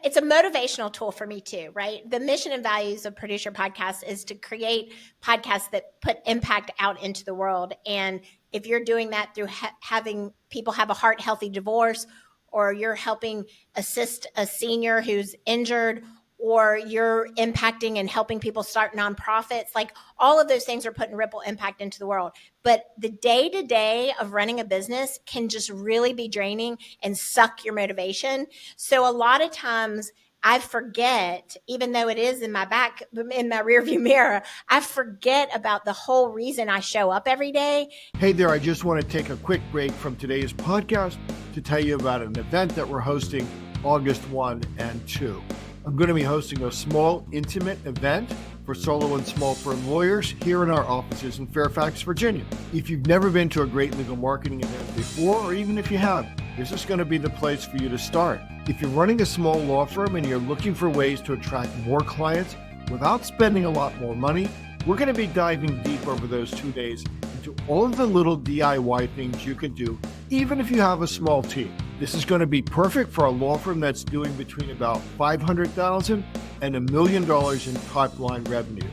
it's a motivational tool for me too, right? The mission and values of Produce Your Podcast is to create podcasts that put impact out into the world. And if you're doing that through having people have a heart healthy divorce, or you're helping assist a senior who's injured, or you're impacting and helping people start nonprofits, like all of those things are putting ripple impact into the world. But the day-to-day of running a business can just really be draining and suck your motivation. So a lot of times I forget, even though it is in my rearview mirror, I forget about the whole reason I show up every day. Hey there, I just want to take a quick break from today's podcast to tell you about an event that we're hosting August 1 and 2. I'm going to be hosting a small, intimate event for solo and small firm lawyers here in our offices in Fairfax, Virginia. If you've never been to a great legal marketing event before, or even if you have, this is going to be the place for you to start. If you're running a small law firm and you're looking for ways to attract more clients without spending a lot more money, we're going to be diving deep over those 2 days into all of the little DIY things you can do, even if you have a small team. This is going to be perfect for a law firm that's doing between about $500,000 and $1 million in top-line revenue.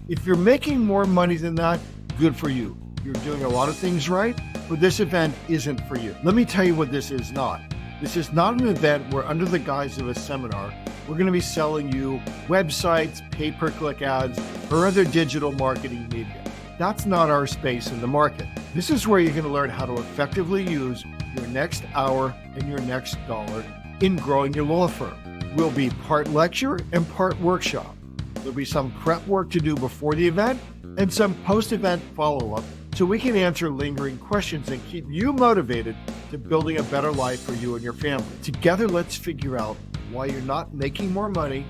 If you're making more money than that, good for you. You're doing a lot of things right, but this event isn't for you. Let me tell you what this is not. This is not an event where, under the guise of a seminar, we're going to be selling you websites, pay-per-click ads, or other digital marketing media. That's not our space in the market. This is where you're going to learn how to effectively use your next hour and your next dollar in growing your law firm. We'll be part lecture and part workshop. There'll be some prep work to do before the event and some post-event follow-up so we can answer lingering questions and keep you motivated to building a better life for you and your family. Together, let's figure out why you're not making more money,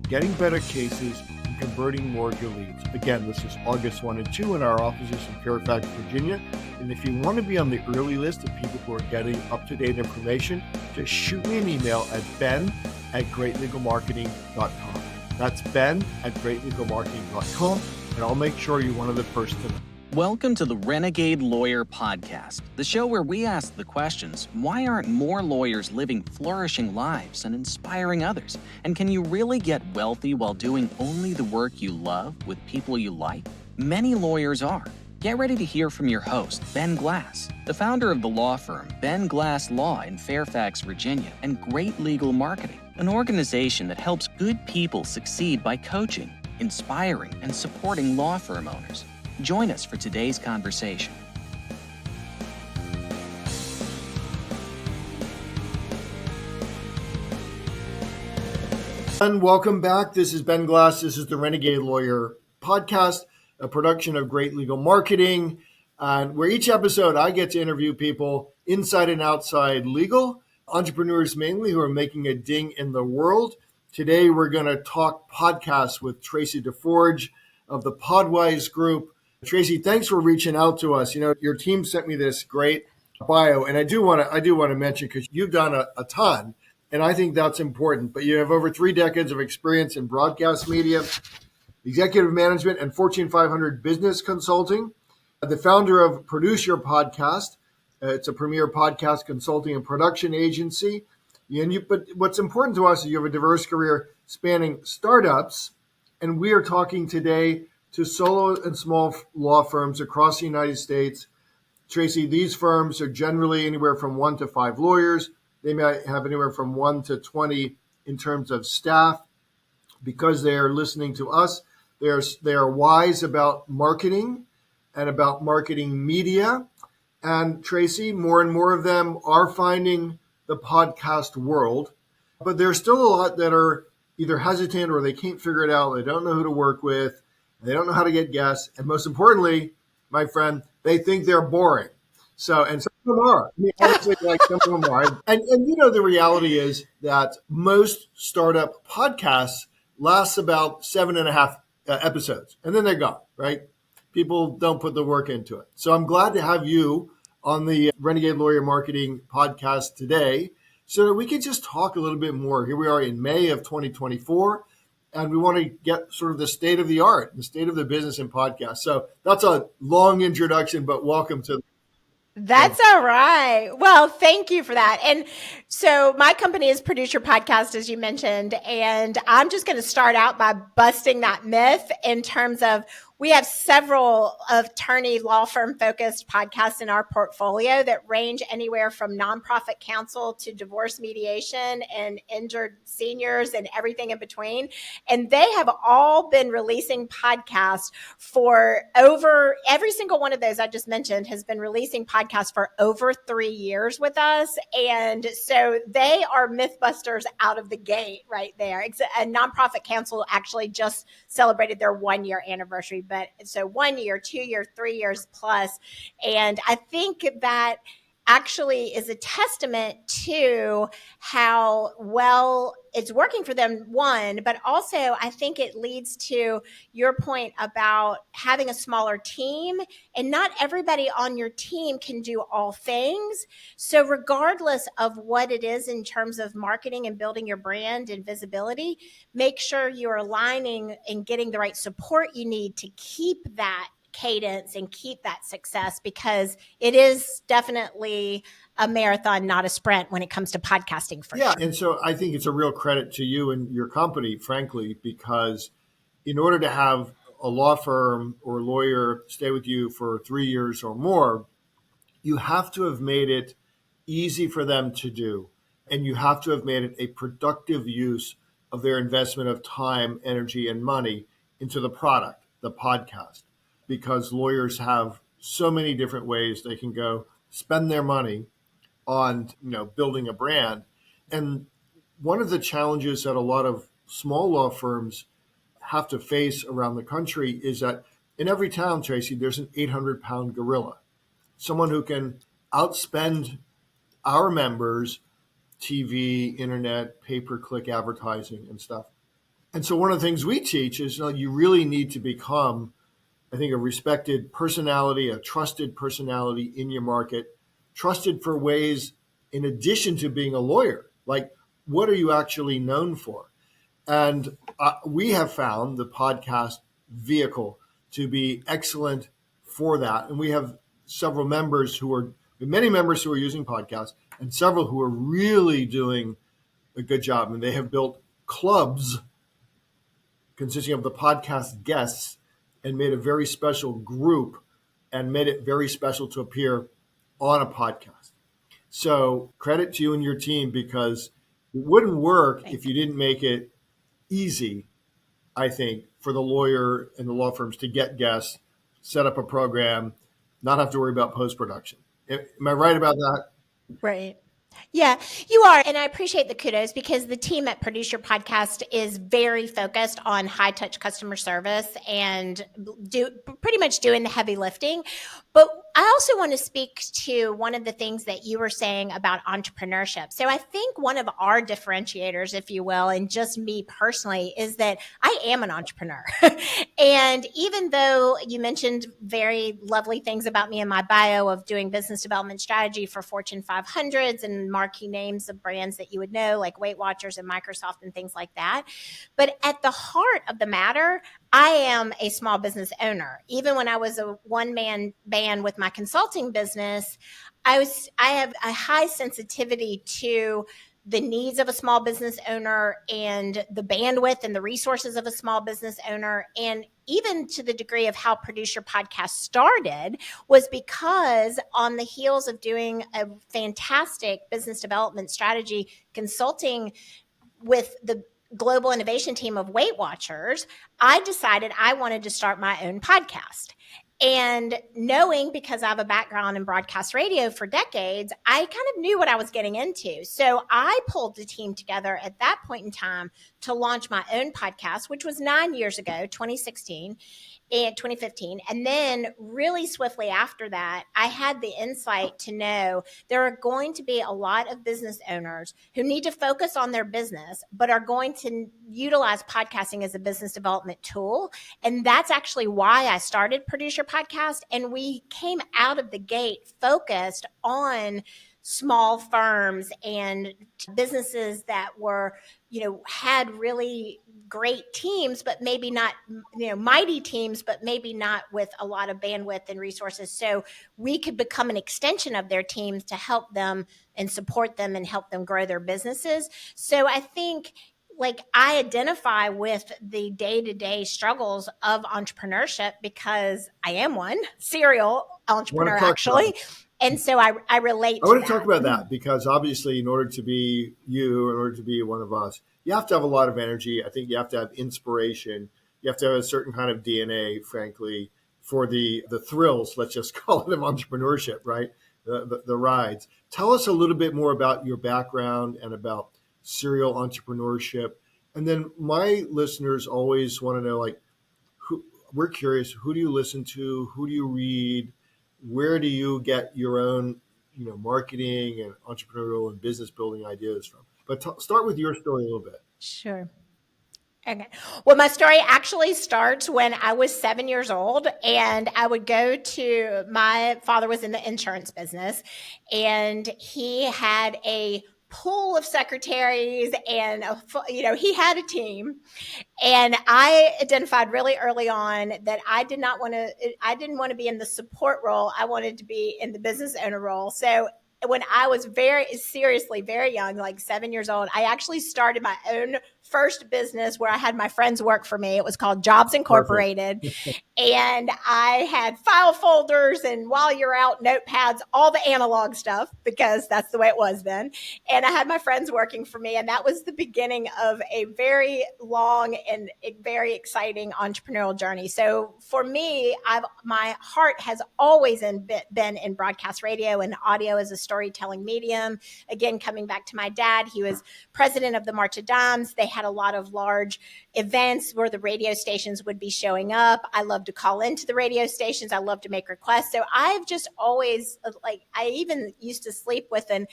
getting better cases, and converting more of your leads. Again, this is August 1 and 2 in our offices in Fairfax, Virginia. And if you want to be on the early list of people who are getting up-to-date information, just shoot me an email at ben@greatlegalmarketing.com. That's ben@greatlegalmarketing.com, and I'll make sure you're one of the first to know. Welcome to the Renegade Lawyer Podcast, the show where we ask the questions, why aren't more lawyers living flourishing lives and inspiring others? And can you really get wealthy while doing only the work you love with people you like? Many lawyers are. Get ready to hear from your host, Ben Glass, the founder of the law firm Ben Glass Law in Fairfax, Virginia, and Great Legal Marketing, an organization that helps good people succeed by coaching, inspiring, and supporting law firm owners. Join us for today's conversation. And welcome back. This is Ben Glass. This is the Renegade Lawyer Podcast, a production of Great Legal Marketing, where each episode I get to interview people inside and outside legal, entrepreneurs mainly who are making a ding in the world. Today we're going to talk podcasts with Traci DeForge of the Podwise Group. Traci, thanks for reaching out to us. You know, your team sent me this great bio, and I do want to mention, because you've done a ton, and I think that's important. But you have over 3 decades of experience in broadcast media, executive management, and Fortune 500 business consulting. The founder of Produce Your Podcast. It's a premier podcast consulting and production agency. But what's important to us is you have a diverse career spanning startups, and we are talking today to solo and small law firms across the United States. Traci, these firms are generally anywhere from 1 to 5 lawyers. They might have anywhere from 1 to 20 in terms of staff. Because they are listening to us, they are wise about marketing and about marketing media. And Traci, more and more of them are finding the podcast world, but there's still a lot that are either hesitant or they can't figure it out. They don't know who to work with. They don't know how to get guests. And most importantly, my friend, they think they're boring. So, and some of them are. I mean, honestly, like some of them are. And you know, the reality is that most startup podcasts last about 7.5 episodes, and then they're gone, right? People don't put the work into it. So I'm glad to have you on the Renegade Lawyer Marketing Podcast today so that we can just talk a little bit more. Here we are in May of 2024. And we want to get sort of the state of the art, the state of the business in podcasts. So that's a long introduction, but welcome to. That's all right. Well, thank you for that. And so my company is Produce Your Podcast, as you mentioned, and I'm just going to start out by busting that myth in terms of we have several attorney law firm focused podcasts in our portfolio that range anywhere from nonprofit counsel to divorce mediation and injured seniors and everything in between. And they have all been releasing podcasts for every single one of those I just mentioned has been releasing podcasts for over 3 years with us. And so they are mythbusters out of the gate right there. A nonprofit counsel actually just celebrated their 1-year anniversary, but so 1 year, 2 years, 3 years plus. And I think that actually is a testament to how well it's working for them, one, but also I think it leads to your point about having a smaller team, and not everybody on your team can do all things. So regardless of what it is in terms of marketing and building your brand and visibility, make sure you're aligning and getting the right support you need to keep that cadence and keep that success, because it is definitely a marathon, not a sprint when it comes to podcasting for sure. And so I think it's a real credit to you and your company, frankly, because in order to have a law firm or lawyer stay with you for 3 years or more, you have to have made it easy for them to do. And you have to have made it a productive use of their investment of time, energy, and money into the product, the podcast, because lawyers have so many different ways they can go spend their money on, building a brand. And one of the challenges that a lot of small law firms have to face around the country is that in every town, Traci, there's an 800-pound gorilla, someone who can outspend our members, TV, internet, pay-per-click advertising and stuff. And so one of the things we teach is you really need to become, I think, a respected personality, a trusted personality in your market, trusted for ways in addition to being a lawyer. Like, what are you actually known for? And we have found the podcast vehicle to be excellent for that. And we have many members who are using podcasts and several who are really doing a good job. And they have built clubs consisting of the podcast guests and made a very special group and made it very special to appear on a podcast. So credit to you and your team, because it wouldn't work if you didn't make it easy, I think, for the lawyer and the law firms to get guests, set up a program, not have to worry about post-production. Am I right about that? Right. Yeah, you are. And I appreciate the kudos, because the team at Produce Your Podcast is very focused on high touch customer service and pretty much doing the heavy lifting. But I also want to speak to one of the things that you were saying about entrepreneurship. So I think one of our differentiators, if you will, and just me personally, is that I am an entrepreneur. And even though you mentioned very lovely things about me in my bio of doing business development strategy for Fortune 500s and marquee names of brands that you would know, like Weight Watchers and Microsoft and things like that. But at the heart of the matter, I am a small business owner. Even when I was a one-man band with my consulting business, I have a high sensitivity to the needs of a small business owner and the bandwidth and the resources of a small business owner. And even to the degree of how Produce Your Podcast started was because on the heels of doing a fantastic business development strategy consulting with the global innovation team of Weight Watchers, I decided I wanted to start my own podcast. And knowing, because I have a background in broadcast radio for decades, I kind of knew what I was getting into. So I pulled the team together at that point in time to launch my own podcast, which was 9 years ago, 2016 and 2015. And then really swiftly after that, I had the insight to know there are going to be a lot of business owners who need to focus on their business, but are going to utilize podcasting as a business development tool. And that's actually why I started Produce Your Podcast. And we came out of the gate focused on small firms and businesses that were, had really great teams, but maybe not, mighty teams, but maybe not with a lot of bandwidth and resources. So we could become an extension of their teams to help them and support them and help them grow their businesses. So I think, like, I identify with the day-to-day struggles of entrepreneurship because I am one serial entrepreneur, actually. And so I relate to that. I want to talk about that because obviously in order to be you, in order to be one of us, you have to have a lot of energy. I think you have to have inspiration. You have to have a certain kind of DNA, frankly, for the thrills, let's just call it, of entrepreneurship, right? The rides. Tell us a little bit more about your background and about serial entrepreneurship. And then my listeners always want to know, like, we're curious, who do you listen to? Who do you read? Where do you get your own, marketing and entrepreneurial and business building ideas from? But start with your story a little bit. Sure. Okay. Well, my story actually starts when I was 7 years old, and I would go to, my father was in the insurance business, and he had a pool of secretaries, and he had a team. And I identified really early on that I didn't want to be in the support role. I wanted to be in the business owner role. So when I was very young, like 7 years old, I actually started my own first business where I had my friends work for me. It was called Jobs Incorporated. And I had file folders and while you're out, notepads, all the analog stuff, because that's the way it was then. And I had my friends working for me. And that was the beginning of a very long and very exciting entrepreneurial journey. So for me, my heart has always been in broadcast radio and audio as a storytelling medium. Again, coming back to my dad, he was president of the March of Dimes. They had a lot of large events where the radio stations would be showing up. I loved to call into the radio stations. I love to make requests. So I've just always, I even used to sleep with an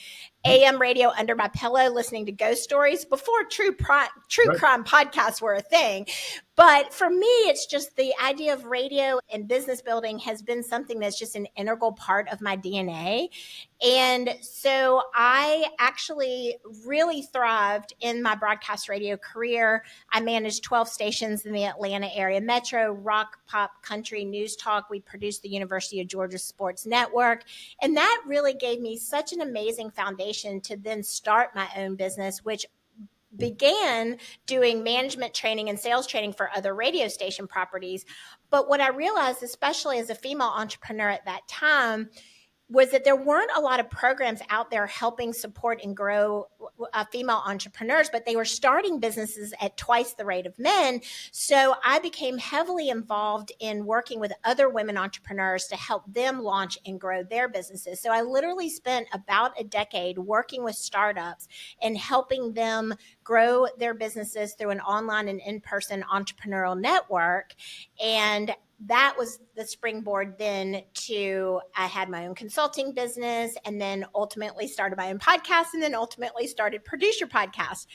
AM radio under my pillow listening to ghost stories before true crime podcasts were a thing. But for me, it's just the idea of radio and business building has been something that's just an integral part of my DNA. And so I actually really thrived in my broadcast radio career. I managed 12 stations in the Atlanta area metro, rock, pop, country, news talk. We produced the University of Georgia Sports Network. And that really gave me such an amazing foundation to then start my own business, which began doing management training and sales training for other radio station properties. But what I realized, especially as a female entrepreneur at that time, was that there weren't a lot of programs out there helping support and grow female entrepreneurs, but they were starting businesses at twice the rate of men. So I became heavily involved in working with other women entrepreneurs to help them launch and grow their businesses. So I literally spent about a decade working with startups and helping them grow their businesses through an online and in-person entrepreneurial network. And that was the springboard then to, I had my own consulting business and then ultimately started my own podcast and then ultimately started Producer Podcast.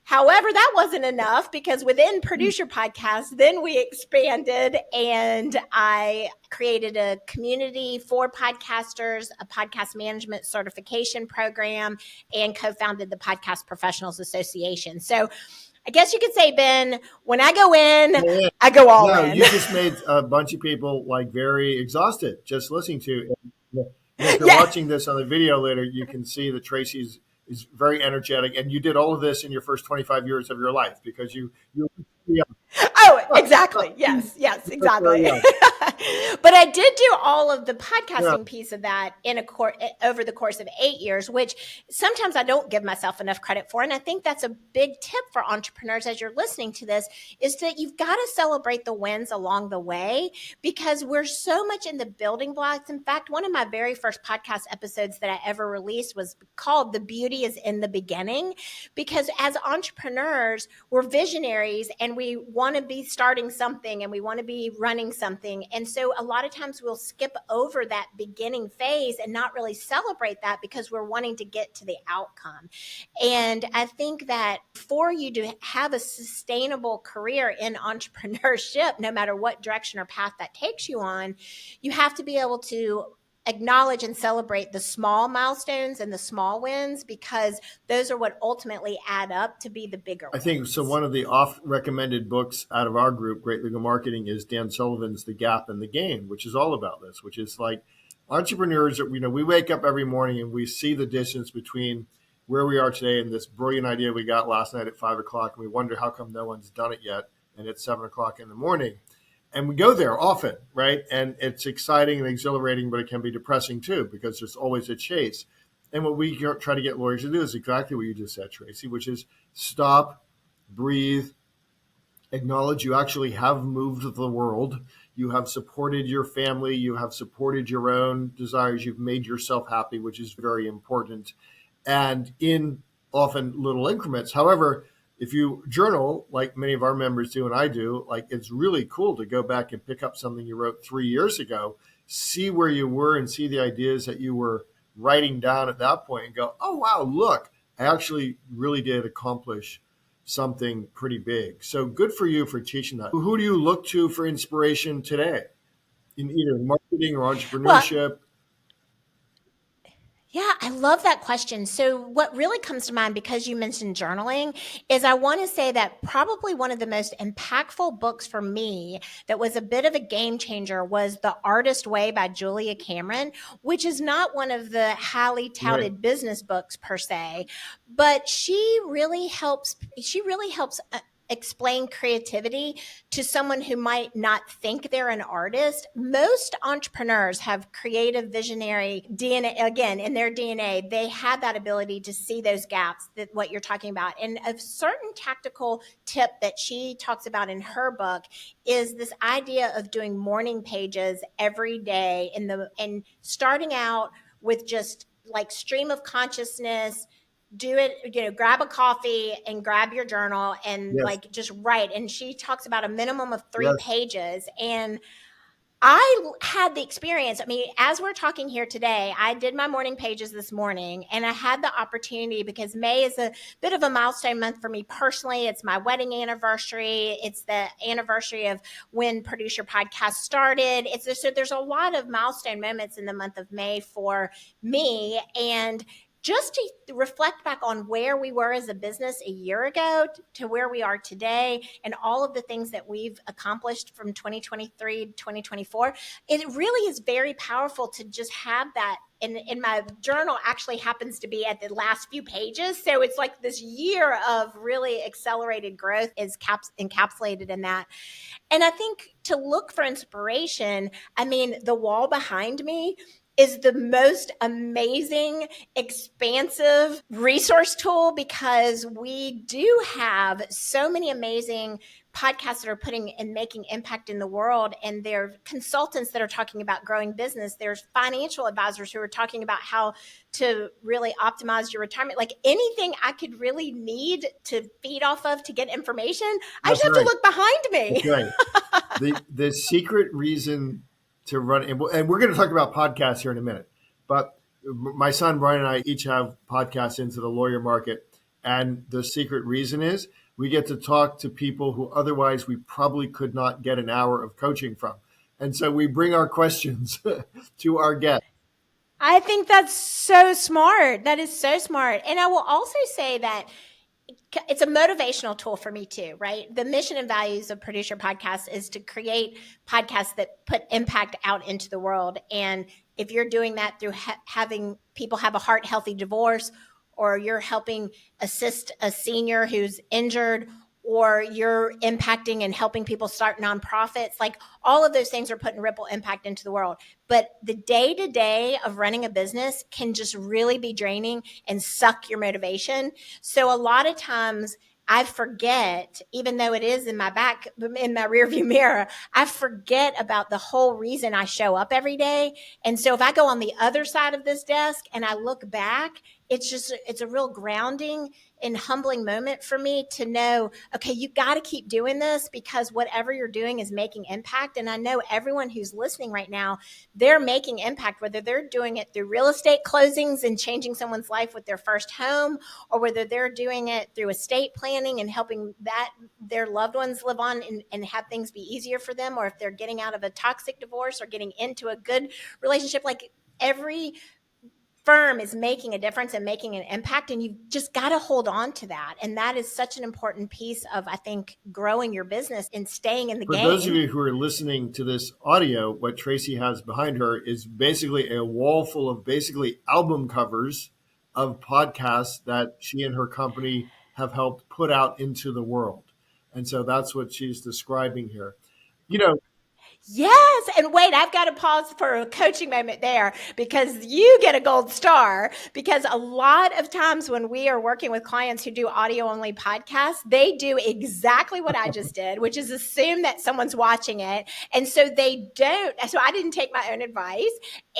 However, that wasn't enough because within Producer Podcast, then we expanded and I created a community for podcasters, a podcast management certification program, and co-founded the Podcast Professionals Association. So I guess you could say, Ben, when I go in, I go all in. You just made a bunch of people very exhausted just listening to you. If you're watching this on the video later, you can see that Traci is very energetic, and you did all of this in your first 25 years of your life because you Oh, exactly. Yes, exactly. But I did do all of the podcasting piece of that over the course of 8 years, which sometimes I don't give myself enough credit for. And I think that's a big tip for entrepreneurs as you're listening to this, is that you've got to celebrate the wins along the way because we're so much in the building blocks. In fact, one of my very first podcast episodes that I ever released was called "The Beauty is in the Beginning," because as entrepreneurs, we're visionaries and we want to be starting something and we want to be running something. And so a lot of times we'll skip over that beginning phase and not really celebrate that because we're wanting to get to the outcome. And I think that for you to have a sustainable career in entrepreneurship, no matter what direction or path that takes you on, you have to be able to acknowledge and celebrate the small milestones and the small wins, because those are what ultimately add up to be the bigger I think so. wins. One of the oft recommended books out of our group, Great Legal Marketing, is Dan Sullivan's The Gap and the Game, which is all about this, which is like entrepreneurs, we wake up every morning and we see the distance between where we are today and this brilliant idea we got last night at 5 o'clock. And we wonder how come no one's done it yet. And it's 7 o'clock in the morning. And we go there often, right? And it's exciting and exhilarating, but it can be depressing too, because there's always a chase. And what we try to get lawyers to do is exactly what you just said, Traci, which is stop, breathe, acknowledge you actually have moved the world. You have supported your family. You have supported your own desires. You've made yourself happy, which is very important. And in often little increments. However, if you journal, like many of our members do and I do, like it's really cool to go back and pick up something you wrote 3 years ago, see where you were and see the ideas that you were writing down at that point and go, oh, wow, look, I actually really did accomplish something pretty big. So good for you for teaching that. Who do you look to for inspiration today in either marketing or entrepreneurship? Yeah, I love that question. So what really comes to mind, because you mentioned journaling, is I want to say that probably one of the most impactful books for me that was a bit of a game changer was The Artist Way by Julia Cameron, which is not one of the highly touted business books per se, but she really helps explain creativity to someone who might not think they're an artist. Most entrepreneurs have creative visionary DNA, again, in their DNA. They have that ability to see those gaps, that what you're talking about. And a certain tactical tip that she talks about in her book is this idea of doing morning pages every day and starting out with just like stream of consciousness. Do it, grab a coffee and grab your journal and like just write. And she talks about a minimum of 3 pages. And I had the experience. I mean, as we're talking here today, I did my morning pages this morning, and I had the opportunity, because May is a bit of a milestone month for me personally. It's my wedding anniversary. It's the anniversary of when Produce Your Podcast started. So there's a lot of milestone moments in the month of May for me. And just to reflect back on where we were as a business a year ago to where we are today, and all of the things that we've accomplished from 2023 to 2024, it really is very powerful to just have that. In my journal actually happens to be at the last few pages. So it's like this year of really accelerated growth is encapsulated in that. And I think to look for inspiration, I mean, the wall behind me is the most amazing, expansive resource tool, because we do have so many amazing podcasts that are putting and making impact in the world. And there are consultants that are talking about growing business. There's financial advisors who are talking about how to really optimize your retirement. Like anything I could really need to feed off of to get information, I just have to look behind me. That's right. The secret reason to run, and we're going to talk about podcasts here in a minute, but my son Brian and I each have podcasts into the lawyer market. And the secret reason is we get to talk to people who otherwise we probably could not get an hour of coaching from. And so we bring our questions to our guests. I think that's so smart. That is so smart. And I will also say that it's a motivational tool for me too, right? The mission and values of Produce Your Podcast is to create podcasts that put impact out into the world. And if you're doing that through having people have a heart healthy divorce, or you're helping assist a senior who's injured, or you're impacting and helping people start nonprofits, like all of those things are putting ripple impact into the world. But the day-to-day of running a business can just really be draining and suck your motivation. So a lot of times I forget, even though it is in my rearview mirror, I forget about the whole reason I show up every day. And so if I go on the other side of this desk and I look back, it's a real grounding and humbling moment for me to know, okay, you got to keep doing this, because whatever you're doing is making impact. And I know everyone who's listening right now, they're making impact, whether they're doing it through real estate closings and changing someone's life with their first home, or whether they're doing it through estate planning and helping their loved ones live on and have things be easier for them, or if they're getting out of a toxic divorce or getting into a good relationship. Like, every firm is making a difference and making an impact, and you've just got to hold on to that. And that is such an important piece of, I think, growing your business and staying in the For game. those of you who are listening to this audio, what Traci has behind her is basically a wall full of basically album covers of podcasts that she and her company have helped put out into the world. And so that's what she's describing here. You know, Yes. And wait, I've got to pause for a coaching moment there, because you get a gold star, because a lot of times when we are working with clients who do audio only podcasts, they do exactly what I just did, which is assume that someone's watching it. And so they don't. So I didn't take my own advice.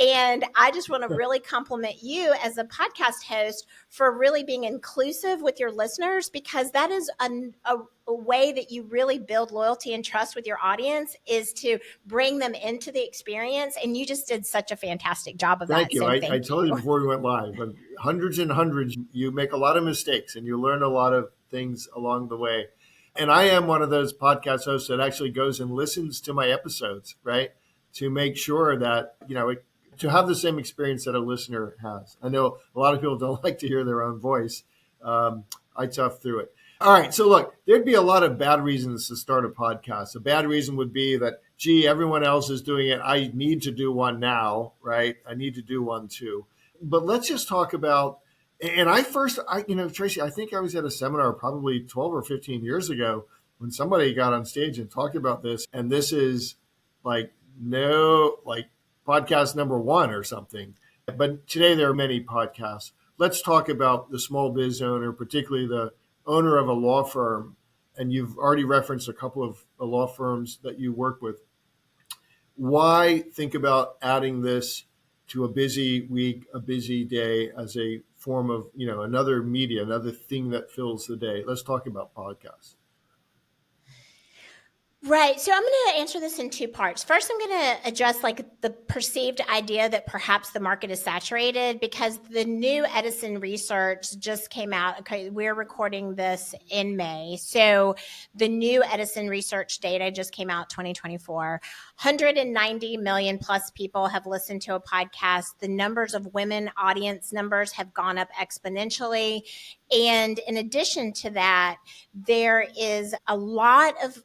And I just want to really compliment you as a podcast host for really being inclusive with your listeners, because that is a way that you really build loyalty and trust with your audience, is to bring them into the experience. And you just did such a fantastic job of thank that. you. So I told you before we went live, but hundreds and hundreds, you make a lot of mistakes and you learn a lot of things along the way. And I am one of those podcast hosts that actually goes and listens to my episodes, right? To make sure that, to have the same experience that a listener has. I know a lot of people don't like to hear their own voice. I tough through it. All right. So look, there'd be a lot of bad reasons to start a podcast. A bad reason would be that, gee, everyone else is doing it. I need to do one now, right? I need to do one too. But let's just talk about, and Traci, I think I was at a seminar probably 12 or 15 years ago when somebody got on stage and talked about this. And this is like podcast number one or something. But today there are many podcasts. Let's talk about the small biz owner, particularly the owner of a law firm. And you've already referenced a couple of law firms that you work with. Why think about adding this to a busy week, a busy day as a form of, another media, another thing that fills the day? Let's talk about podcasts. Right. So I'm going to answer this in two parts. First, I'm going to address the perceived idea that perhaps the market is saturated, because the new Edison research just came out. Okay, we're recording this in May. So the new Edison research data just came out 2024. 190 million plus people have listened to a podcast. The numbers of women audience numbers have gone up exponentially. And in addition to that, there is a lot of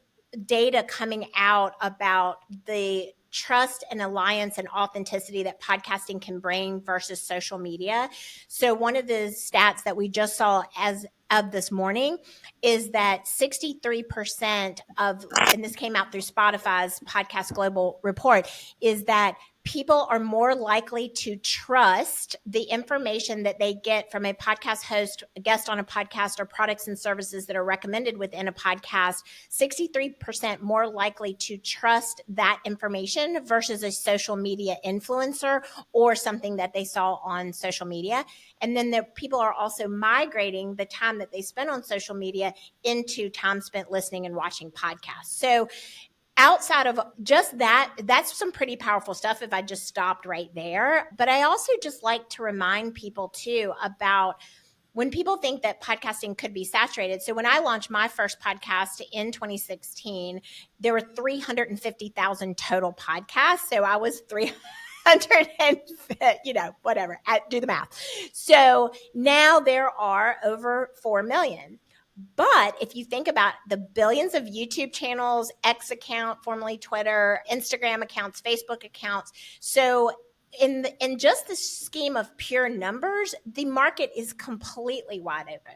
data coming out about the trust and alliance and authenticity that podcasting can bring versus social media. So one of the stats that we just saw as of this morning is that 63% of, and this came out through Spotify's Podcast Global report, is that people are more likely to trust the information that they get from a podcast host, a guest on a podcast, or products and services that are recommended within a podcast. 63% more likely to trust that information versus a social media influencer or something that they saw on social media. And then the people are also migrating the time that they spend on social media into time spent listening and watching podcasts. So outside of just that, that's some pretty powerful stuff if I just stopped right there. But I also just like to remind people too about when people think that podcasting could be saturated. So when I launched my first podcast in 2016, there were 350,000 total podcasts. So I was 300 and, whatever, do the math. So now there are over 4 million. But if you think about the billions of YouTube channels, X account, formerly Twitter, Instagram accounts, Facebook accounts, so in just the scheme of pure numbers, the market is completely wide open.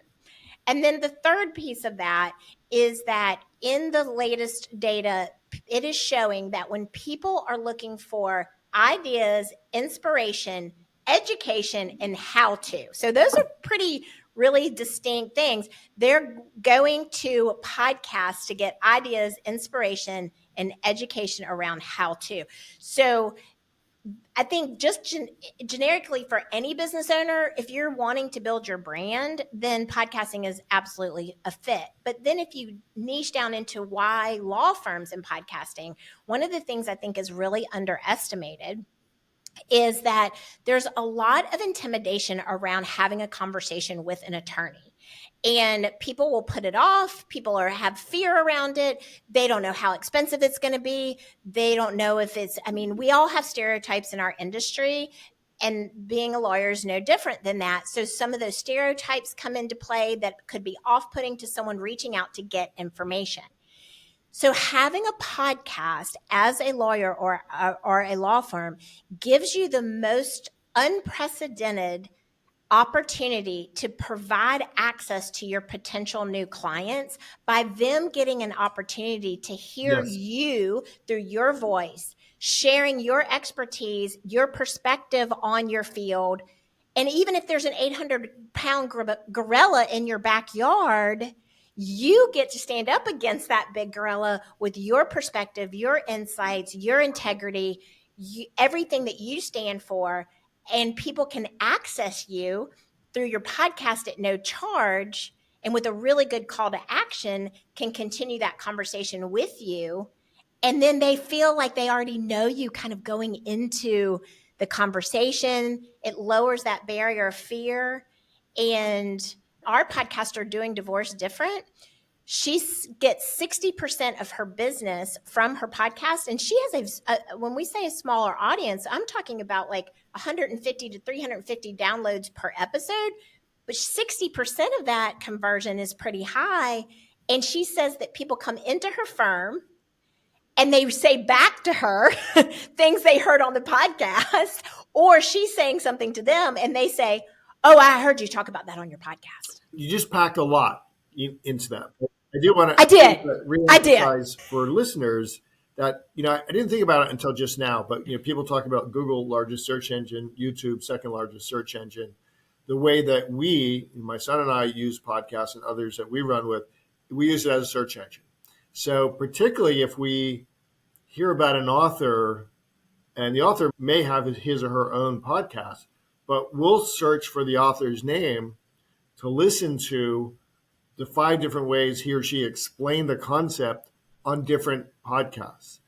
And then the third piece of that is that in the latest data, it is showing that when people are looking for ideas, inspiration, education, and how to, so those are pretty really distinct things. They're going to podcasts to get ideas, inspiration, and education around how to. So I think just generically for any business owner, if you're wanting to build your brand, then podcasting is absolutely a fit. But then if you niche down into why law firms and podcasting, one of the things I think is really underestimated is that there's a lot of intimidation around having a conversation with an attorney. And people will put it off. People have fear around it. They don't know how expensive it's going to be. They don't know if we all have stereotypes in our industry. And being a lawyer is no different than that. So some of those stereotypes come into play that could be off-putting to someone reaching out to get information. So having a podcast as a lawyer or a law firm gives you the most unprecedented opportunity to provide access to your potential new clients by them getting an opportunity to hear Yes. you through your voice, sharing your expertise, your perspective on your field. And even if there's an 800-pound gorilla in your backyard, you get to stand up against that big gorilla with your perspective, your insights, your integrity, everything that you stand for. And people can access you through your podcast at no charge. And with a really good call to action, can continue that conversation with you. And then they feel like they already know you kind of going into the conversation. It lowers that barrier of fear. And our podcaster Doing Divorce Different, she gets 60% of her business from her podcast. And she has when we say a smaller audience, I'm talking about like 150 to 350 downloads per episode, but 60% of that conversion is pretty high. And she says that people come into her firm and they say back to her things they heard on the podcast, or she's saying something to them and they say, "Oh, I heard you talk about that on your podcast." You just packed a lot into that. I do want to re-emphasize for listeners that, I didn't think about it until just now, but, people talk about Google, largest search engine, YouTube, second largest search engine. The way that my son and I use podcasts and others that we run with, we use it as a search engine. So particularly if we hear about an author and the author may have his or her own podcast, but we'll search for the author's name to listen to the 5 different ways he or she explained the concept on different podcasts.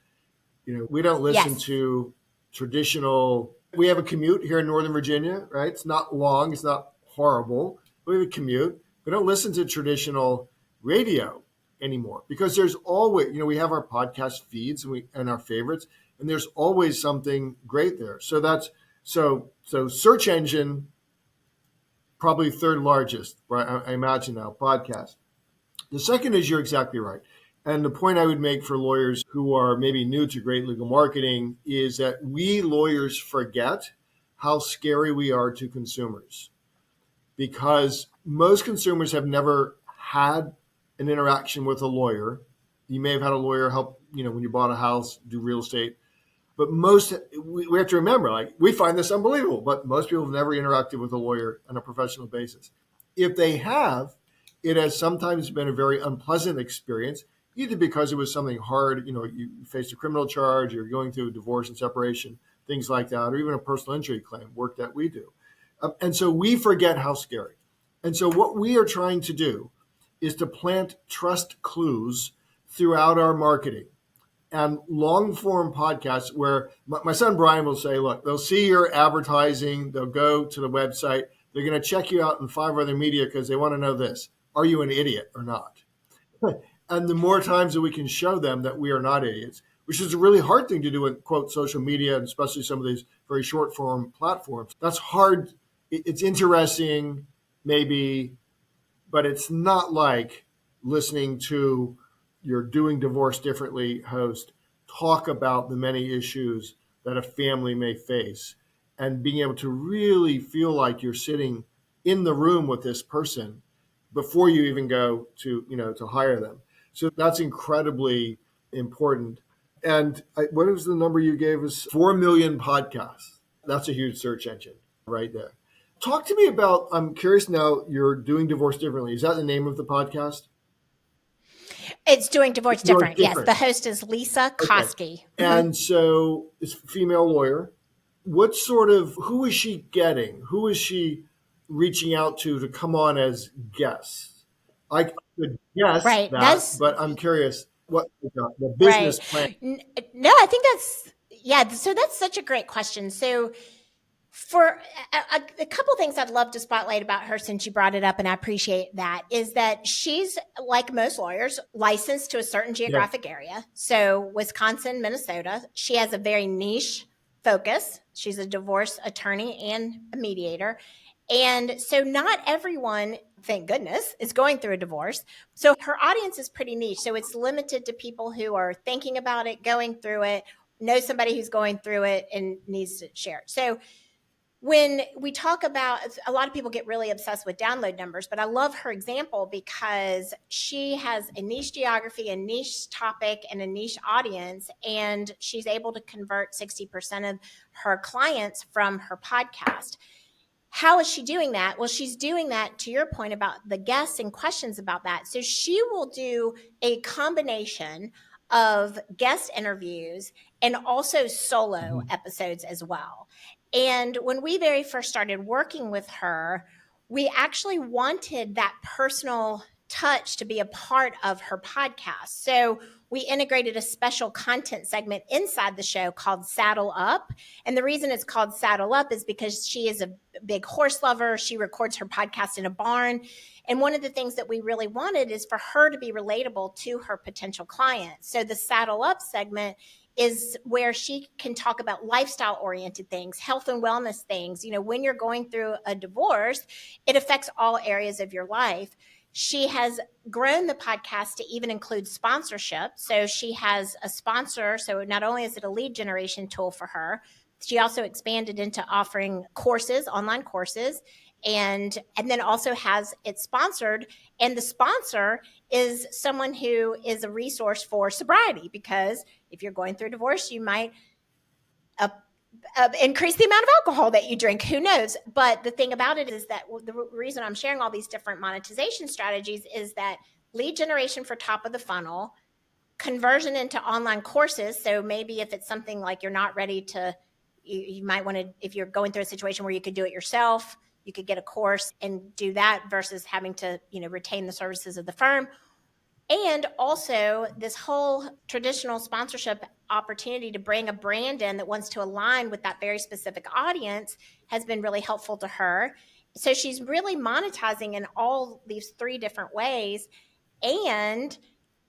We don't listen to traditional. We have a commute here in Northern Virginia, right? It's not long. It's not horrible. We have a commute. We don't listen to traditional radio anymore because there's always, we have our podcast feeds and our favorites, and there's always something great there. So that's so search engine, probably third largest, right? I imagine now, podcast. The second is you're exactly right. And the point I would make for lawyers who are maybe new to great legal marketing is that we lawyers forget how scary we are to consumers because most consumers have never had an interaction with a lawyer. You may have had a lawyer help, when you bought a house, do real estate. But we have to remember, we find this unbelievable, but most people have never interacted with a lawyer on a professional basis. If they have, it has sometimes been a very unpleasant experience, either because it was something hard, you faced a criminal charge, you're going through a divorce and separation, things like that, or even a personal injury claim, work that we do. And so we forget how scary. And so what we are trying to do is to plant trust clues throughout our marketing. And long form podcasts where my son Brian will say, look, they'll see your advertising, they'll go to the website, they're going to check you out in 5 other media because they want to know this. Are you an idiot or not? And the more times that we can show them that we are not idiots, which is a really hard thing to do in, quote, social media, and especially some of these very short form platforms. That's hard. It's interesting, maybe, but it's not like listening to your Doing Divorce Differently host talk about the many issues that a family may face and being able to really feel like you're sitting in the room with this person before you even go to, to hire them. So that's incredibly important. And what was the number you gave us? 4 million podcasts. That's a huge search engine right there. Talk to me about, I'm curious now, you're Doing Divorce Differently. Is that the name of the podcast? It's Doing Divorce Different. Yes. The host is Lisa Koski. Okay. And so it's a female lawyer. Who is she getting? Who is she reaching out to come on as guests? I could guess that, but I'm curious what the business plan. No, I think so that's such a great question. So for a couple things I'd love to spotlight about her since you brought it up, and I appreciate that, is that she's, like most lawyers, licensed to a certain geographic area. So Wisconsin, Minnesota. She has a very niche focus. She's a divorce attorney and a mediator. And so not everyone, thank goodness, is going through a divorce. So her audience is pretty niche. So it's limited to people who are thinking about it, going through it, know somebody who's going through it and needs to share it. So when we talk about, a lot of people get really obsessed with download numbers, but I love her example because she has a niche geography, a niche topic, and a niche audience, and she's able to convert 60% of her clients from her podcast. How is she doing that? Well, she's doing that, to your point about the guests and questions about that. So she will do a combination of guest interviews and also solo episodes as well. And when we very first started working with her, we actually wanted that personal touch to be a part of her podcast. So we integrated a special content segment inside the show called Saddle Up. And the reason it's called Saddle Up is because she is a big horse lover. She records her podcast in a barn. And one of the things that we really wanted is for her to be relatable to her potential clients. So the Saddle Up segment is where she can talk about lifestyle oriented things, health and wellness things. You know, when you're going through a divorce, it affects all areas of your life. She has grown the podcast to even include sponsorship. So she has a sponsor. So not only is it a lead generation tool for her, she also expanded into offering courses, online courses, and then also has it sponsored. And the sponsor is someone who is a resource for sobriety, because if you're going through a divorce, you might increase the amount of alcohol that you drink. Who knows? But the thing about it is that the reason I'm sharing all these different monetization strategies is that lead generation for top of the funnel, conversion into online courses. So maybe if it's something like you're not ready to, you might want to, if you're going through a situation where you could do it yourself, you could get a course and do that versus having to, retain the services of the firm. And also this whole traditional sponsorship opportunity to bring a brand in that wants to align with that very specific audience has been really helpful to her. So she's really monetizing in all these three different ways. And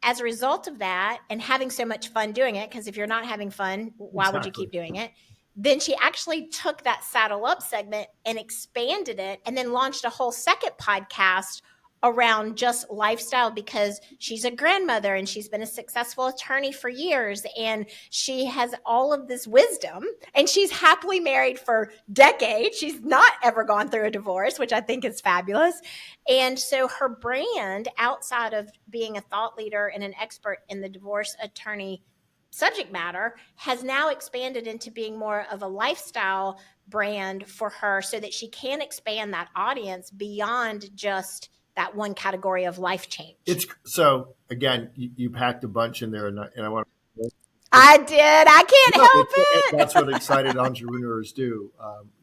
as a result of that, and having so much fun doing it, because if you're not having fun, why would you keep doing it? Then she actually took that Saddle Up segment and expanded it and then launched a whole second podcast around just lifestyle, because she's a grandmother and she's been a successful attorney for years, and she has all of this wisdom, and she's happily married for decades. She's not ever gone through a divorce, which I think is fabulous. And so her brand, outside of being a thought leader and an expert in the divorce attorney subject matter, has now expanded into being more of a lifestyle brand for her, so that she can expand that audience beyond just that one category of life change. It's so, again, you packed a bunch in there, and I want to. I did. I can't help it. That's what excited entrepreneurs do,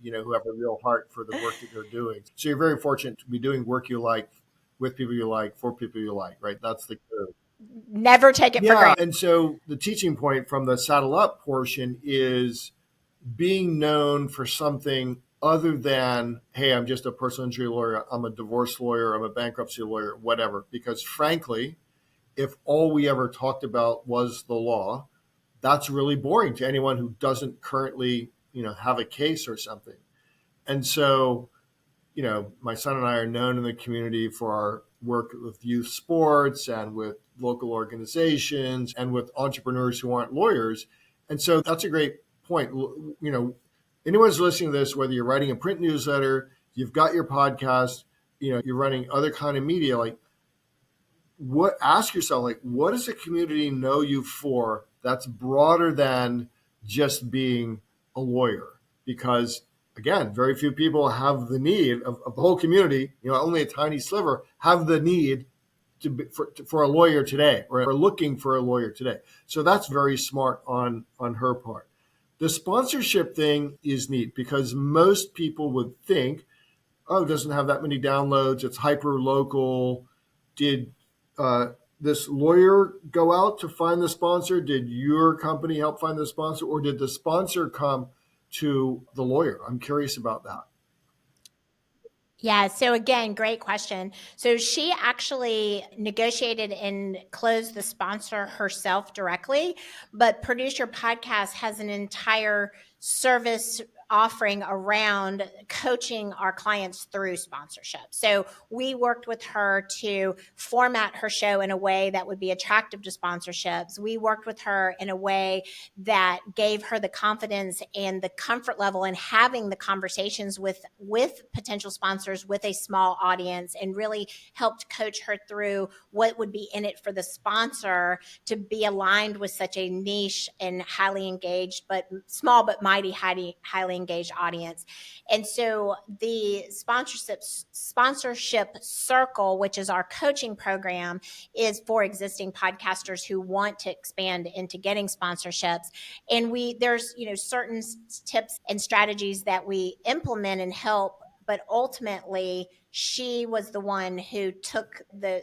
who have a real heart for the work that they're doing. So you're very fortunate to be doing work you like, with people you like, for people you like, right? That's the code. Never take it for granted. And so the teaching point from the Saddle Up portion is being known for something other than, hey, I'm just a personal injury lawyer, I'm a divorce lawyer, I'm a bankruptcy lawyer, whatever. Because frankly, if all we ever talked about was the law, that's really boring to anyone who doesn't currently, have a case or something. And so, my son and I are known in the community for our work with youth sports and with local organizations and with entrepreneurs who aren't lawyers. And so that's a great point. Anyone who's listening to this, whether you're writing a print newsletter, you've got your podcast, you're running other kind of media, ask yourself, what does the community know you for that's broader than just being a lawyer? Because again, very few people have the need of the whole community, only a tiny sliver have the need for a lawyer today, or are looking for a lawyer today. So that's very smart on her part. The sponsorship thing is neat, because most people would think, oh, it doesn't have that many downloads, it's hyper local. Did this lawyer go out to find the sponsor? Did your company help find the sponsor, or did the sponsor come to the lawyer? I'm curious about that. Yeah. So again, great question. So she actually negotiated and closed the sponsor herself directly, but Produce Your Podcast has an entire service offering around coaching our clients through sponsorship. So we worked with her to format her show in a way that would be attractive to sponsorships. We worked with her in a way that gave her the confidence and the comfort level in having the conversations with potential sponsors with a small audience, and really helped coach her through what would be in it for the sponsor to be aligned with such a niche and highly engaged, but small but mighty, highly engaged audience. And so the sponsorship circle, which is our coaching program, is for existing podcasters who want to expand into getting sponsorships. And there's certain tips and strategies that we implement and help, but ultimately she was the one who took that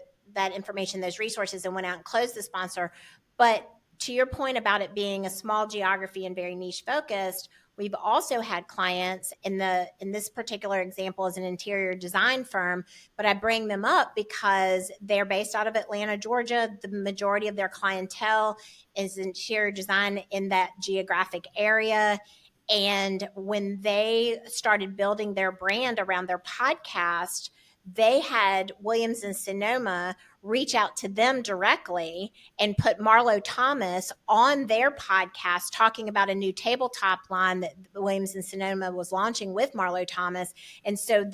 information, those resources, and went out and closed the sponsor. But to your point about it being a small geography and very niche focused, we've also had clients in this particular example is an interior design firm, but I bring them up because they're based out of Atlanta, Georgia. The majority of their clientele is interior design in that geographic area. And when they started building their brand around their podcast, they had Williams and Sonoma reach out to them directly and put Marlo Thomas on their podcast talking about a new tabletop line that Williams and Sonoma was launching with Marlo Thomas. And so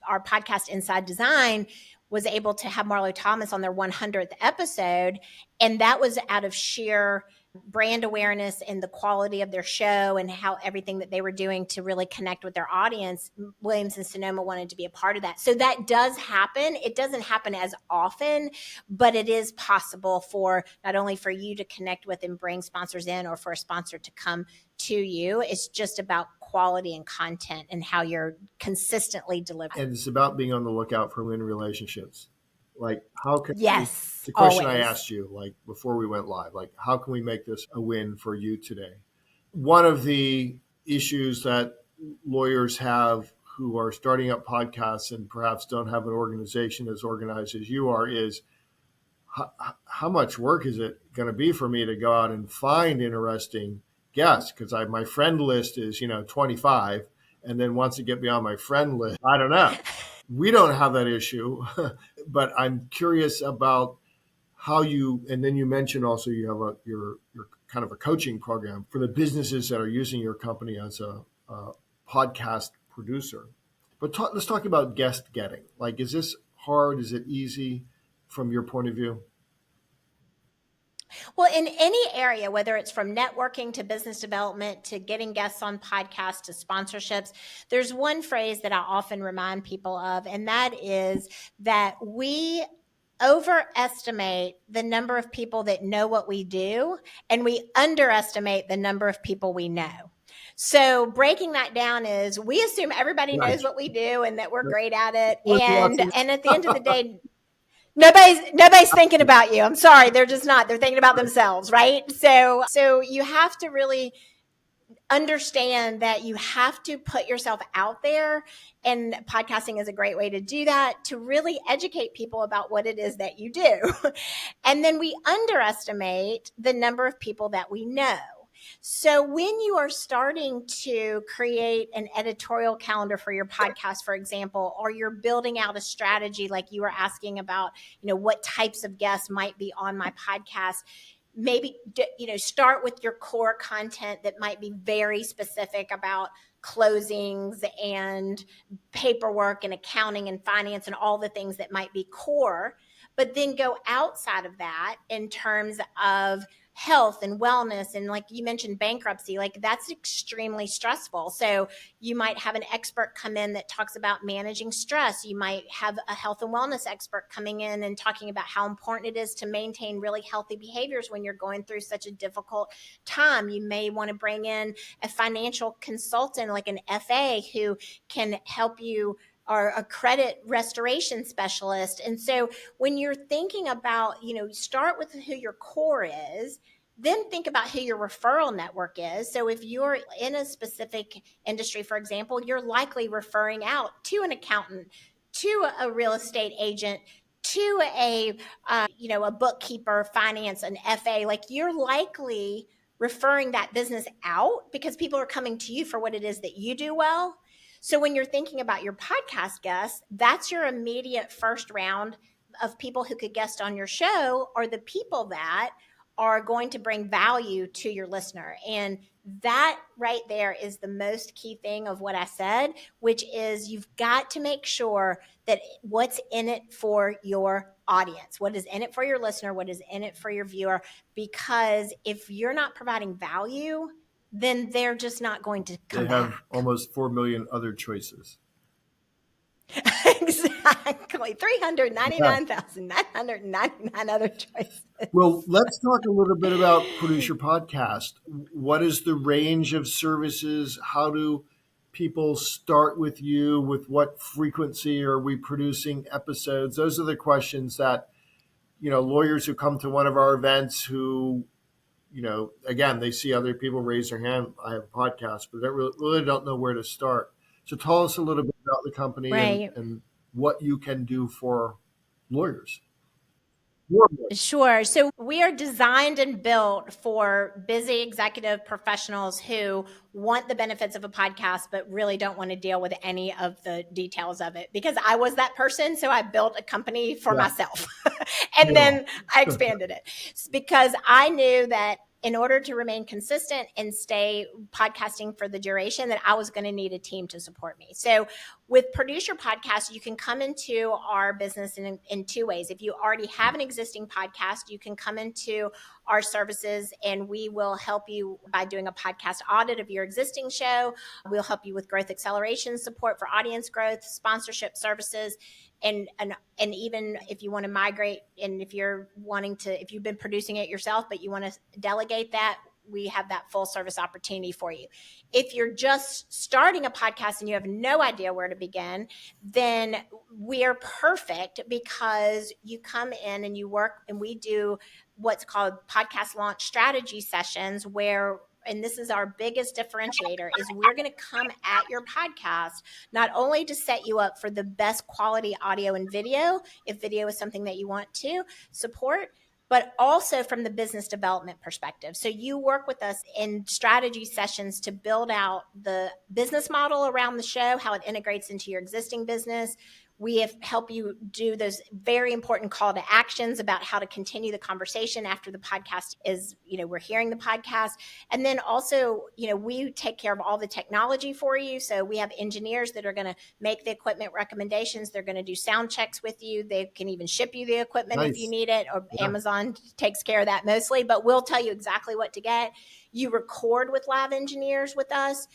our podcast Inside Design was able to have Marlo Thomas on their 100th episode. And that was out of sheer brand awareness and the quality of their show and how everything that they were doing to really connect with their audience. Williams and Sonoma wanted to be a part of that. So that does happen. It doesn't happen as often, but it is possible for not only for you to connect with and bring sponsors in, or for a sponsor to come to you. It's just about quality and content and how you're consistently delivering. And it's about being on the lookout for win relationships. Like, how can Yes, the question always. I asked you, like before we went live, like, how can we make this a win for you today? One of the issues that lawyers have who are starting up podcasts and perhaps don't have an organization as organized as you are is how much work is it going to be for me to go out and find interesting guests? Because my friend list is 25, and then once I get beyond my friend list, I don't know. We don't have that issue, but I'm curious about how and then you mentioned also you have your kind of a coaching program for the businesses that are using your company as a podcast producer. But let's talk about guest getting. Like, is this hard? Is it easy from your point of view? Well, in any area, whether it's from networking to business development to getting guests on podcasts to sponsorships, there's one phrase that I often remind people of, and that is that we overestimate the number of people that know what we do, and we underestimate the number of people we know. So breaking that down is we assume everybody knows what we do and that we're great at it. And at the end of the day, nobody's thinking about you. I'm sorry. They're just not. They're thinking about themselves, right? So you have to really understand that you have to put yourself out there, and podcasting is a great way to do that, to really educate people about what it is that you do. And then we underestimate the number of people that we know. So when you are starting to create an editorial calendar for your podcast, for example, or you're building out a strategy, like you were asking about, what types of guests might be on my podcast, maybe, start with your core content that might be very specific about closings and paperwork and accounting and finance and all the things that might be core, but then go outside of that in terms of health and wellness. And like you mentioned, bankruptcy, like that's extremely stressful. So you might have an expert come in that talks about managing stress. You might have a health and wellness expert coming in and talking about how important it is to maintain really healthy behaviors when you're going through such a difficult time. You may want to bring in a financial consultant, like an FA, who can help you, or a credit restoration specialist. And so when you're thinking about, start with who your core is, Then think about who your referral network is. So if you're in a specific industry, for example, you're likely referring out to an accountant, to a real estate agent, to a bookkeeper, finance, an FA. Like, you're likely referring that business out because people are coming to you for what it is that you do well. So when you're thinking about your podcast guests, that's your immediate first round of people who could guest on your show, are the people that are going to bring value to your listener. And that right there is the most key thing of what I said, which is you've got to make sure that what's in it for your audience, what is in it for your listener, what is in it for your viewer, because if you're not providing value, then they're just not going to come They have back. almost 4 million other choices. Exactly. 399,999 other choices. Well, let's talk a little bit about Producer Podcast. What is the range of services? How do people start with you? With what frequency are we producing episodes? Those are the questions that, lawyers who come to one of our events who, again, they see other people raise their hand. I have a podcast, but they really don't know where to start. So tell us a little bit about the company Right. and what you can do for lawyers. Your lawyers. Sure. So we are designed and built for busy executive professionals who want the benefits of a podcast, but really don't want to deal with any of the details of it. Because I was that person, so I built a company for Yeah. myself. And Yeah. then I expanded it because I knew that in order to remain consistent and stay podcasting for the duration, that I was going to need a team to support me. So with Producer Podcast, you can come into our business in two ways. If you already have an existing podcast, you can come into our services and we will help you by doing a podcast audit of your existing show. We'll help you with growth acceleration support for audience growth, sponsorship services, and even if you want to migrate, and if you've been producing it yourself, but you want to delegate that, we have that full service opportunity for you. If you're just starting a podcast and you have no idea where to begin, then we are perfect because you come in and you work, and we do what's called podcast launch strategy sessions where, and this is our biggest differentiator, is we're going to come at your podcast not only to set you up for the best quality audio and video, if video is something that you want to support, but also from the business development perspective. So you work with us in strategy sessions to build out the business model around the show, how it integrates into your existing business. We help you do those very important call to actions about how to continue the conversation after the podcast is, we're hearing the podcast. And then also, we take care of all the technology for you. So we have engineers that are going to make the equipment recommendations. They're going to do sound checks with you. They can even ship you the equipment if you need it, or Yeah. Amazon takes care of that mostly, but we'll tell you exactly what to get. You record with live engineers with us.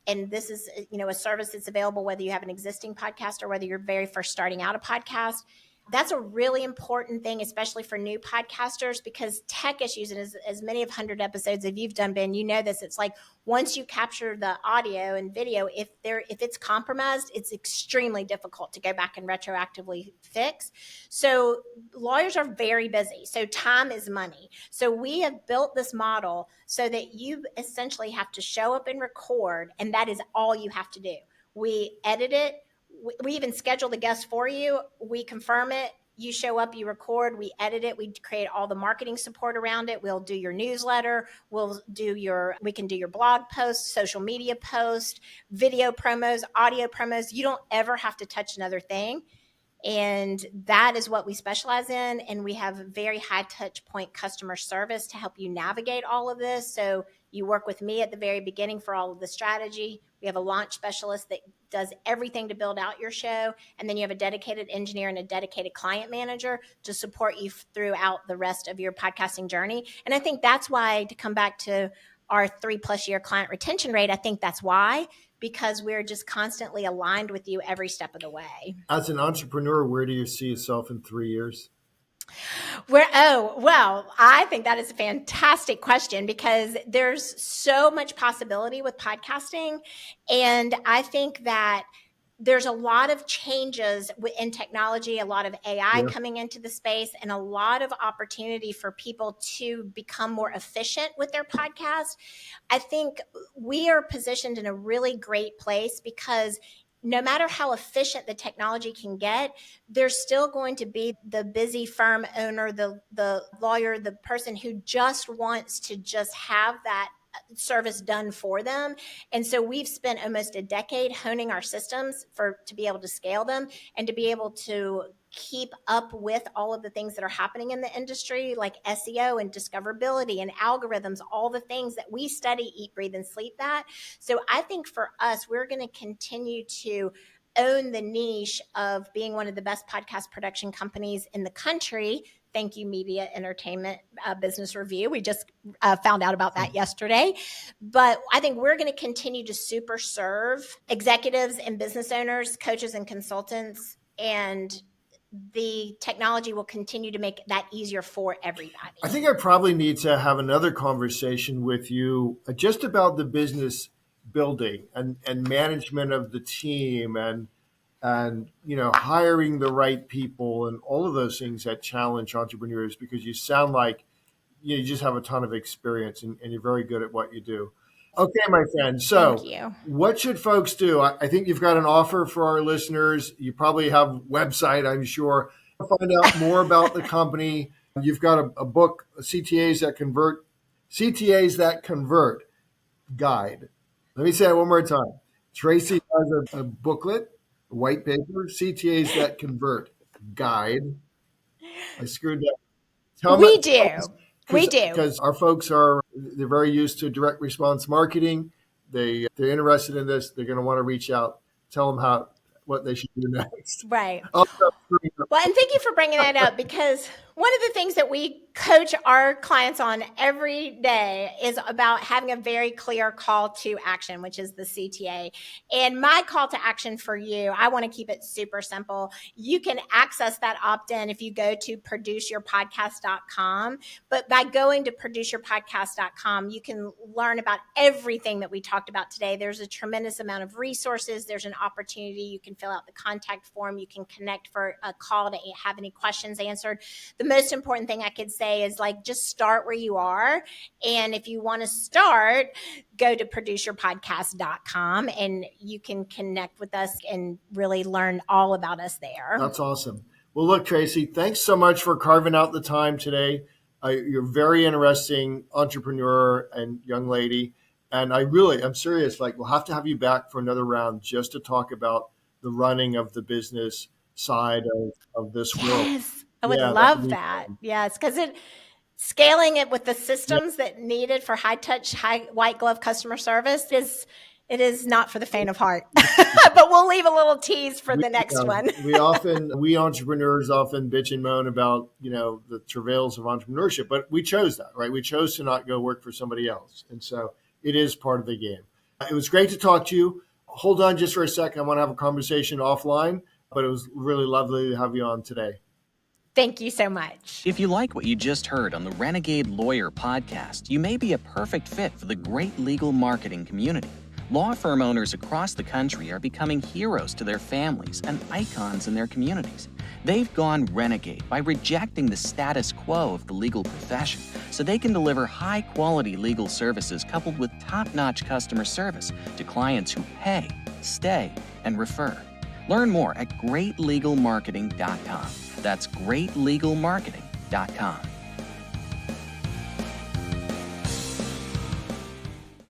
And this is, a service that's available whether you have an existing podcast or whether you're very first starting out a podcast. That's a really important thing, especially for new podcasters, because tech issues, and as many of 100 episodes that you've done, Ben, you know this, it's like once you capture the audio and video, if it's compromised, it's extremely difficult to go back and retroactively fix. So lawyers are very busy. So time is money. So we have built this model so that you essentially have to show up and record, and that is all you have to do. We edit it. We even schedule the guest for you. We confirm it. You show up, you record, we edit it. We create all the marketing support around it. We'll do your newsletter. We can do your blog posts, social media posts, video promos, audio promos. You don't ever have to touch another thing. And that is what we specialize in. And we have very high touch point customer service to help you navigate all of this. So you work with me at the very beginning for all of the strategy. We have a launch specialist that does everything to build out your show. And then you have a dedicated engineer and a dedicated client manager to support you throughout the rest of your podcasting journey. And I think that's why, to come back to our 3+ year client retention rate, I think that's why, because we're just constantly aligned with you every step of the way. As an entrepreneur, where do you see yourself in 3 years? I think that is a fantastic question, because there's so much possibility with podcasting. And I think that there's a lot of changes in technology, a lot of AI Yeah. coming into the space, and a lot of opportunity for people to become more efficient with their podcast. I think we are positioned in a really great place because no matter how efficient the technology can get, there's still going to be the busy firm owner, the lawyer, the person who just wants to just have that service done for them. And so we've spent almost a decade honing our systems to be able to scale them and to be able to keep up with all of the things that are happening in the industry, like SEO and discoverability and algorithms, all the things that we study, eat, breathe, and sleep that. So I think for us, we're going to continue to own the niche of being one of the best podcast production companies in the country. Thank you, Media Entertainment Business Review. We just found out about that yesterday. But I think we're going to continue to super serve executives and business owners, coaches and consultants, and the technology will continue to make that easier for everybody. I think I probably need to have another conversation with you just about the business building and management of the team and hiring the right people and all of those things that challenge entrepreneurs, because you sound like you just have a ton of experience and you're very good at what you do. Okay, my friend. So Thank you. what should folks do? I think you've got an offer for our listeners. You probably have a website, I'm sure. Find out more about the company. You've got a book, CTAs That Convert guide. Let me say it one more time. Traci has a booklet, a white paper, CTAs That Convert guide. I screwed up. We do. Because our folks they're very used to direct response marketing. They're interested in this. They're going to want to reach out, tell them what they should do next. Right. Well, and thank you for bringing that up, because one of the things that we coach our clients on every day is about having a very clear call to action, which is the CTA. And my call to action for you, I want to keep it super simple. You can access that opt-in if you go to produceyourpodcast.com. But by going to produceyourpodcast.com, you can learn about everything that we talked about today. There's a tremendous amount of resources. There's an opportunity. You can fill out the contact form. You can connect for a call to have any questions answered. The most important thing I could say is just start where you are. And if you want to start, go to produceyourpodcast.com and you can connect with us and really learn all about us there. That's awesome. Well, look, Traci, thanks so much for carving out the time today. You're a very interesting entrepreneur and young lady. And I'm serious, we'll have to have you back for another round just to talk about the running of the business side of this world. Yes, I would love that. Yes, because scaling it with the systems that needed for high touch, high white glove customer service is not for the faint of heart. But we'll leave a little tease for the next one. we entrepreneurs often bitch and moan about the travails of entrepreneurship, but we chose that, right? We chose to not go work for somebody else, and so it is part of the game. It was great to talk to you. Hold on just for a second. I want to have a conversation offline, but it was really lovely to have you on today. Thank you so much. If you like what you just heard on the Renegade Lawyer Podcast, you may be a perfect fit for the great legal marketing community. Law firm owners across the country are becoming heroes to their families and icons in their communities. They've gone renegade by rejecting the status quo of the legal profession so they can deliver high-quality legal services coupled with top-notch customer service to clients who pay, stay, and refer. Learn more at greatlegalmarketing.com. That's greatlegalmarketing.com.